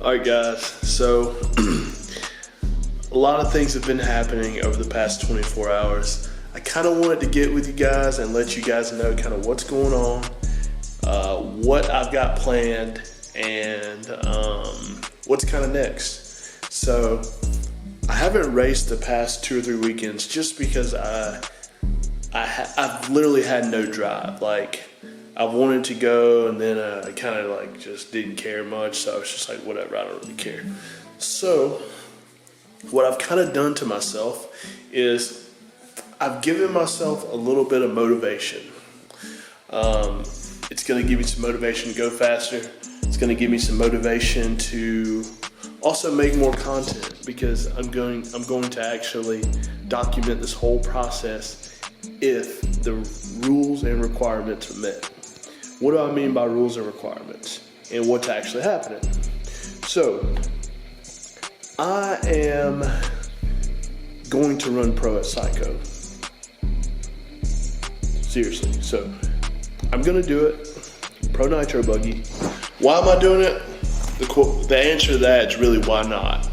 Alright guys, so a lot of things have been happening over the past 24 hours. I kind of wanted to get with you guys and let you guys know kind of what's going on, what I've got planned, and what's kind of next. So I haven't raced the past 2 or 3 weekends just because I've literally had no drive. Like, I wanted to go, and then I kind of like just didn't care much, so I was just like, whatever, I don't really care. So what I've kind of done to myself is I've given myself a little bit of motivation. It's going to give me some motivation to go faster. It's going to give me some motivation to also make more content, because I'm going to actually document this whole process if the rules and requirements are met. What do I mean by rules and requirements and what's actually happening? So I am going to run pro at Psycho. Seriously. So I'm going to do it. Pro Nitro buggy. Why am I doing it? The answer to that is really why not.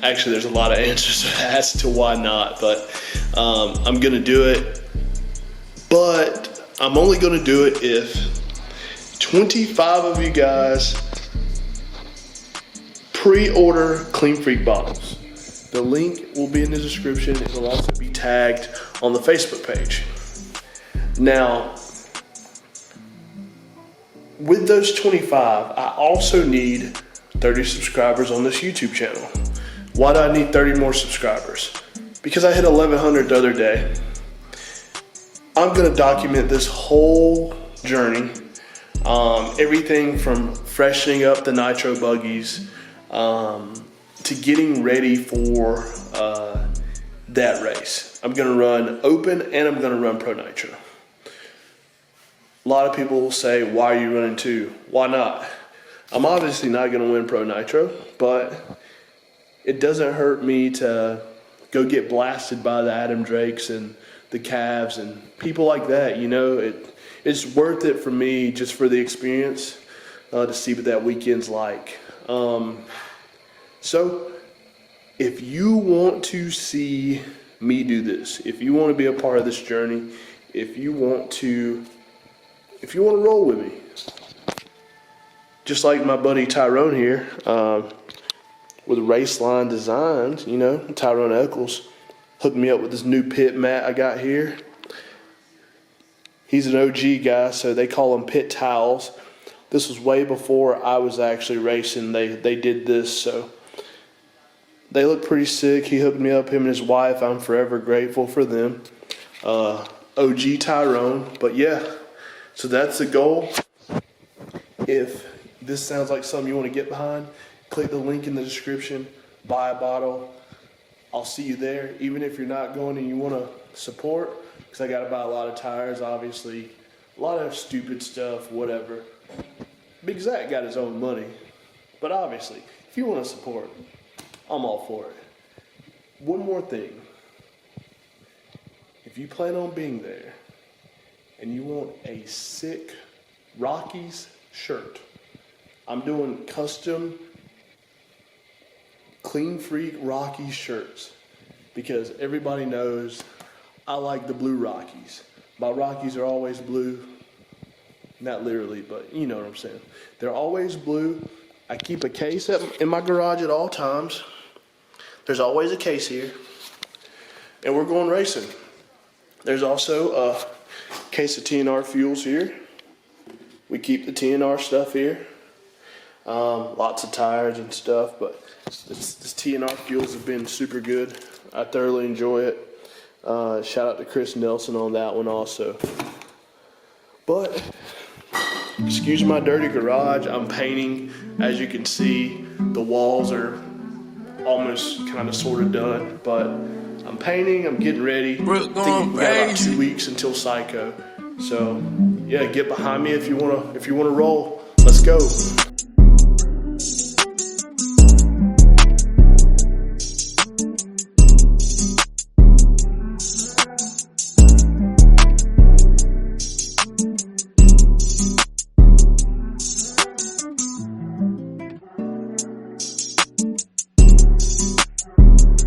Actually, there's a lot of answers as to why not, but I'm going to do it. But I'm only going to do it if 25 of you guys pre-order Clean Freak bottles. The link will be in the description. It will also be tagged on the Facebook page. Now, with those 25, I also need 30 subscribers on this YouTube channel. Why do I need 30 more subscribers? Because I hit 1,100 the other day. I'm going to document this whole journey, everything from freshening up the Nitro buggies to getting ready for that race. I'm going to run open and I'm going to run Pro Nitro. A lot of people will say, why are you running 2? Why not? I'm obviously not going to win Pro Nitro, but it doesn't hurt me to go get blasted by the Adam Drakes and the Cavs and people like that. You know, it's worth it for me just for the experience to see what that weekend's like. So if you want to see me do this, if you want to be a part of this journey, if you want to roll with me, just like my buddy Tyrone here, with Raceline Designs, you know, Tyrone Eccles hooked me up with this new pit mat I got here. He's an OG guy, so they call them pit towels. This was way before I was actually racing. They did this, so they look pretty sick. He hooked me up, him and his wife. I'm forever grateful for them. OG Tyrone, but yeah. So that's the goal. If this sounds like something you want to get behind, click the link in the description, buy a bottle. I'll see you there. Even if you're not going and you want to support, because I got to buy a lot of tires, obviously, a lot of stupid stuff, whatever. Big Zach got his own money, but obviously, if you want to support, I'm all for it. One more thing. If you plan on being there, and you want a sick Rockies shirt, I'm doing custom Clean Freak Rockies shirts, because everybody knows I like the blue Rockies. My Rockies are always blue. Not literally, but you know what I'm saying. They're always blue. I keep a case in my garage at all times. There's always a case here. And we're going racing. There's also a case of TNR fuels here. We keep the TNR stuff here. Lots of tires and stuff, but this TNR fuels have been super good. I thoroughly enjoy it. Shout out to Chris Nelson on that one also. But excuse my dirty garage. I'm painting. As you can see, the walls are almost kind of sort of done, but I'm painting. I'm getting ready. I think we got about 2 weeks until Psycho. So yeah, get behind me if you wanna roll. Let's go.